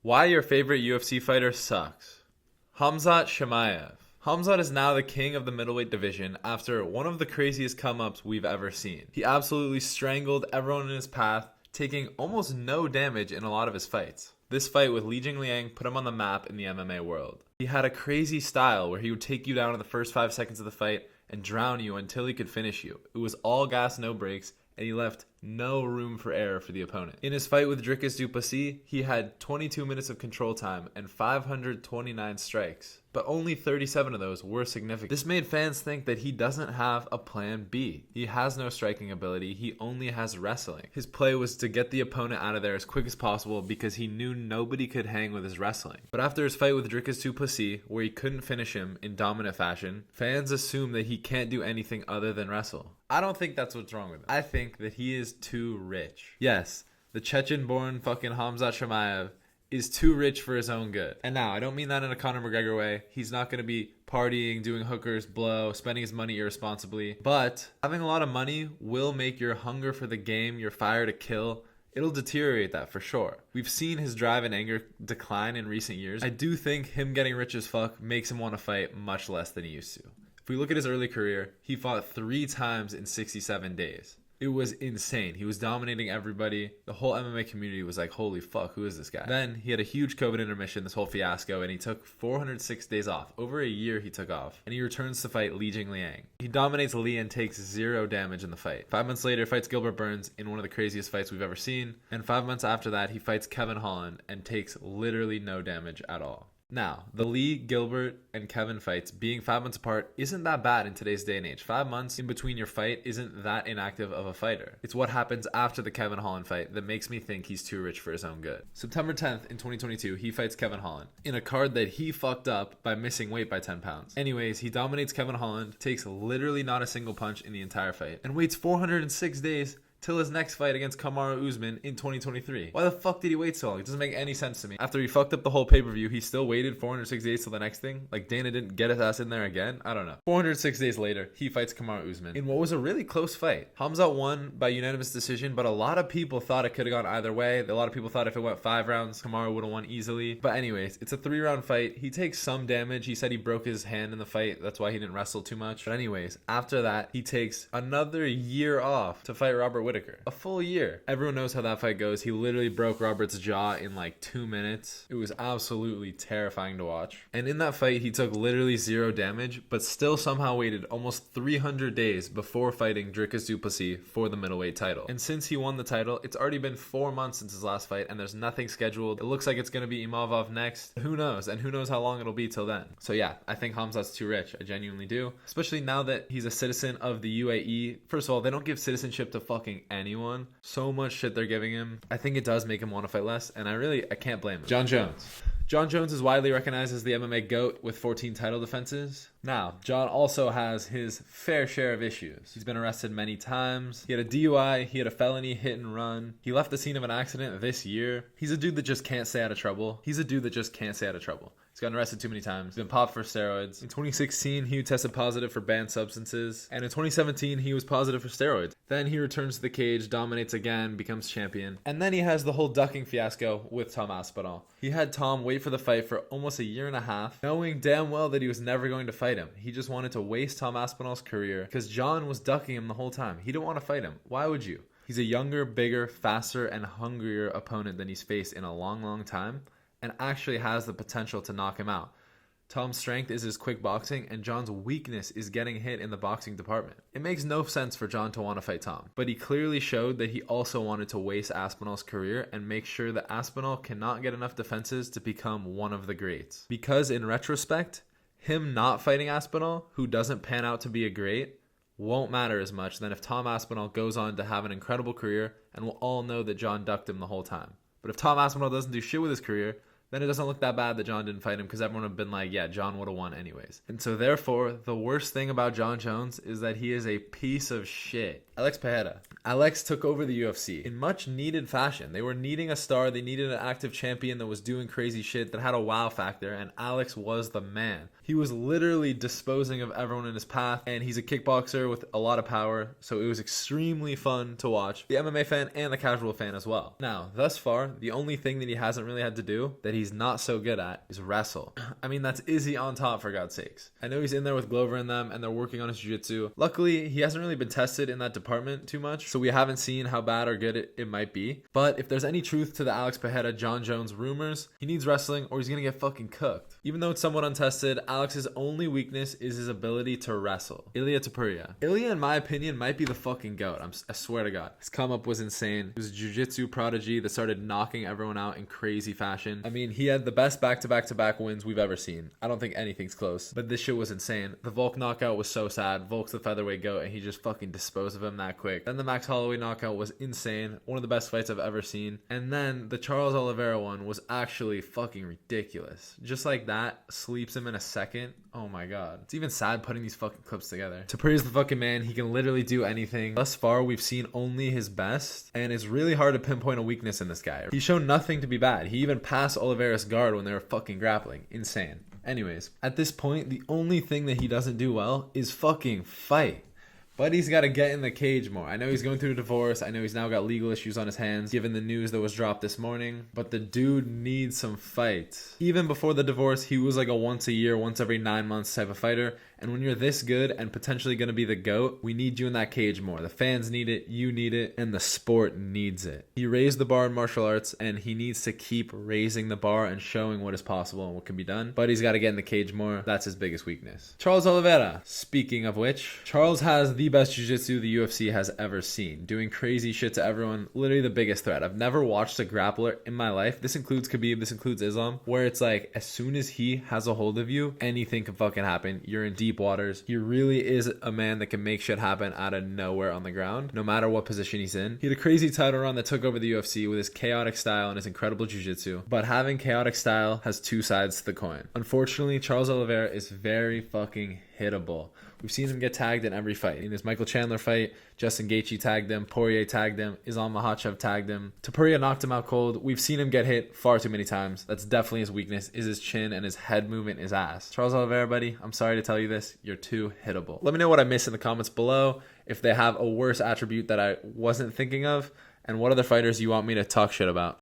Why your favorite UFC fighter sucks. Khamzat Chimaev. Khamzat is now the king of the middleweight division after one of the craziest come-ups we've ever seen. He absolutely strangled everyone in his path, taking almost no damage in a lot of his fights. This fight with Li Jingliang put him on the map in the MMA world. He had a crazy style where he would take you down in the first 5 seconds of the fight and drown you until he could finish you. It was all gas, no brakes, and he left no room for error for the opponent. In his fight with Dricus du Plessis, he had 22 minutes of control time and 529 strikes, but only 37 of those were significant. This made fans think that he doesn't have a plan B. He has no striking ability, he only has wrestling. His play was to get the opponent out of there as quick as possible because he knew nobody could hang with his wrestling. But after his fight with Dricus du Plessis, where he couldn't finish him in dominant fashion, fans assume that he can't do anything other than wrestle. I don't think that's what's wrong with him. I think that he is too rich. Yes, the Chechen-born fucking Khamzat Chimaev is too rich for his own good. And now, I don't mean that in a Conor McGregor way. He's not going to be partying, doing hookers, blow, spending his money irresponsibly. But having a lot of money will make your hunger for the game, your fire to kill, it'll deteriorate that for sure. We've seen his drive and anger decline in recent years. I do think him getting rich as fuck makes him want to fight much less than he used to. If we look at his early career, he fought 3 times in 67 days. It was insane. He was dominating everybody. The whole MMA community was like, holy fuck, who is this guy? Then he had a huge COVID intermission, this whole fiasco, and he took 406 days off. Over a year he took off. And he returns to fight Li Jingliang. He dominates Li and takes 0 damage in the fight. 5 months later, fights Gilbert Burns in one of the craziest fights we've ever seen. And 5 months after that, he fights Kevin Holland and takes literally no damage at all. Now, the Lee, Gilbert, and Kevin fights being 5 months apart isn't that bad in today's day and age. 5 months in between your fight isn't that inactive of a fighter. It's what happens after the Kevin Holland fight that makes me think he's too rich for his own good. September 10th in 2022, he fights Kevin Holland in a card that he fucked up by missing weight by 10 pounds. Anyways, he dominates Kevin Holland, takes literally not a single punch in the entire fight, and waits 406 days till his next fight against Kamaru Usman in 2023. Why the fuck did he wait so long? It doesn't make any sense to me. After he fucked up the whole pay-per-view, he still waited 406 days till the next thing? Like Dana didn't get his ass in there again? I don't know. 406 days later, he fights Kamaru Usman in what was a really close fight. Khamzat won by unanimous decision, but a lot of people thought it could have gone either way. A lot of people thought if it went 5 rounds, Kamaru would have won easily. But anyways, it's a 3-round fight. He takes some damage. He said he broke his hand in the fight. That's why he didn't wrestle too much. But anyways, after that, he takes another year off to fight Robert Whittaker. A full year. Everyone knows how that fight goes. He literally broke Robert's jaw in like 2 minutes. It was absolutely terrifying to watch. And in that fight, he took literally 0 damage, but still somehow waited almost 300 days before fighting Dricus du Plessis for the middleweight title. And since he won the title, it's already been 4 months since his last fight, and there's nothing scheduled. It looks like it's going to be Imavov next. Who knows? And who knows how long it'll be till then. So yeah, I think Khamzat's too rich. I genuinely do. Especially now that he's a citizen of the UAE. First of all, they don't give citizenship to fucking anyone. So much shit they're giving him. I think it does make him want to fight less, and I can't blame him. Jon Jones. Jon Jones is widely recognized as the MMA GOAT with 14 title defenses. Now, Jon also has his fair share of issues. He's been arrested many times. He had a DUI. He had a felony hit and run. He left the scene of an accident this year. He's a dude that just can't stay out of trouble. He's gotten arrested too many times. He's been popped for steroids. In 2016, he tested positive for banned substances. And in 2017, he was positive for steroids. Then he returns to the cage, dominates again, becomes champion. And then he has the whole ducking fiasco with Tom Aspinall. He had Tom wait for the fight for almost a year and a half, knowing damn well that he was never going to fight him. He just wanted to waste Tom Aspinall's career because Jon was ducking him the whole time. He didn't want to fight him. Why would you? He's a younger, bigger, faster, and hungrier opponent than he's faced in a long, long time, and actually has the potential to knock him out. Tom's strength is his quick boxing, and Jon's weakness is getting hit in the boxing department. It makes no sense for Jon to want to fight Tom, but he clearly showed that he also wanted to waste Aspinall's career and make sure that Aspinall cannot get enough defenses to become one of the greats. Because in retrospect, him not fighting Aspinall, who doesn't pan out to be a great, won't matter as much than if Tom Aspinall goes on to have an incredible career and we'll all know that Jon ducked him the whole time. But if Tom Aspinall doesn't do shit with his career, then it doesn't look that bad that John didn't fight him because everyone would have been like, yeah, John would have won anyways. And so therefore, the worst thing about John Jones is that he is a piece of shit. Alex Pereira. Alex took over the UFC in much needed fashion. They were needing a star. They needed an active champion that was doing crazy shit, that had a wow factor, and Alex was the man. He was literally disposing of everyone in his path, and he's a kickboxer with a lot of power, so it was extremely fun to watch, the MMA fan and the casual fan as well. Now, thus far, the only thing that he hasn't really had to do, that he's not so good at, is wrestle. I mean, that's Izzy on top, for God's sakes. I know he's in there with Glover and them, and they're working on his jiu-jitsu. Luckily, he hasn't really been tested in that department too much, so we haven't seen how bad or good it might be. But if there's any truth to the Alex Pereira John Jones rumors, he needs wrestling or he's gonna get fucking cooked. Even though it's somewhat untested, Alex's only weakness is his ability to wrestle. Ilia Topuria. Ilia, in my opinion, might be the fucking GOAT. I swear to God. His come up was insane. He was a jiu-jitsu prodigy that started knocking everyone out in crazy fashion. I mean, he had the best back-to-back-to-back wins we've ever seen. I don't think anything's close, but this shit was insane. The Volk knockout was so sad. Volk's the featherweight GOAT, and he just fucking disposed of him that quick. Then the Max Holloway knockout was insane. One of the best fights I've ever seen. And then the Charles Oliveira one was actually fucking ridiculous. Just like that, sleeps him in a second. Oh my God. It's even sad putting these fucking clips together. Topuria's the fucking man. He can literally do anything. Thus far, we've seen only his best, and it's really hard to pinpoint a weakness in this guy. He's shown nothing to be bad. He even passed Oliveira's guard when they were fucking grappling. Insane. Anyways, at this point, the only thing that he doesn't do well is fucking fight. But he's got to get in the cage more. I know he's going through a divorce. I know he's now got legal issues on his hands, given the news that was dropped this morning. But the dude needs some fights. Even before the divorce, he was like a once a year, once every 9 months type of fighter. And when you're this good and potentially going to be the GOAT, we need you in that cage more. The fans need it, you need it, and the sport needs it. He raised the bar in martial arts, and he needs to keep raising the bar and showing what is possible and what can be done. But he's got to get in the cage more. That's his biggest weakness. Charles Oliveira. Speaking of which, Charles has the best jiu-jitsu the UFC has ever seen. Doing crazy shit to everyone. Literally the biggest threat. I've never watched a grappler in my life. This includes Khabib. This includes Islam. Where it's like, as soon as he has a hold of you, anything can fucking happen. You're in deep waters. He really is a man that can make shit happen out of nowhere on the ground, no matter what position he's in. He had a crazy title run that took over the UFC with his chaotic style and his incredible jiu-jitsu. But having chaotic style has two sides to the coin. Unfortunately, Charles Oliveira is very fucking hittable. We've seen him get tagged in every fight. In his Michael Chandler fight, Justin Gaethje tagged him, Poirier tagged him, Islam Makhachev tagged him. Topuria knocked him out cold. We've seen him get hit far too many times. That's definitely his weakness, is his chin and his head movement, his ass. Charles Oliveira, buddy, I'm sorry to tell you this. You're too hittable. Let me know what I missed in the comments below, if they have a worse attribute that I wasn't thinking of, and what other fighters you want me to talk shit about.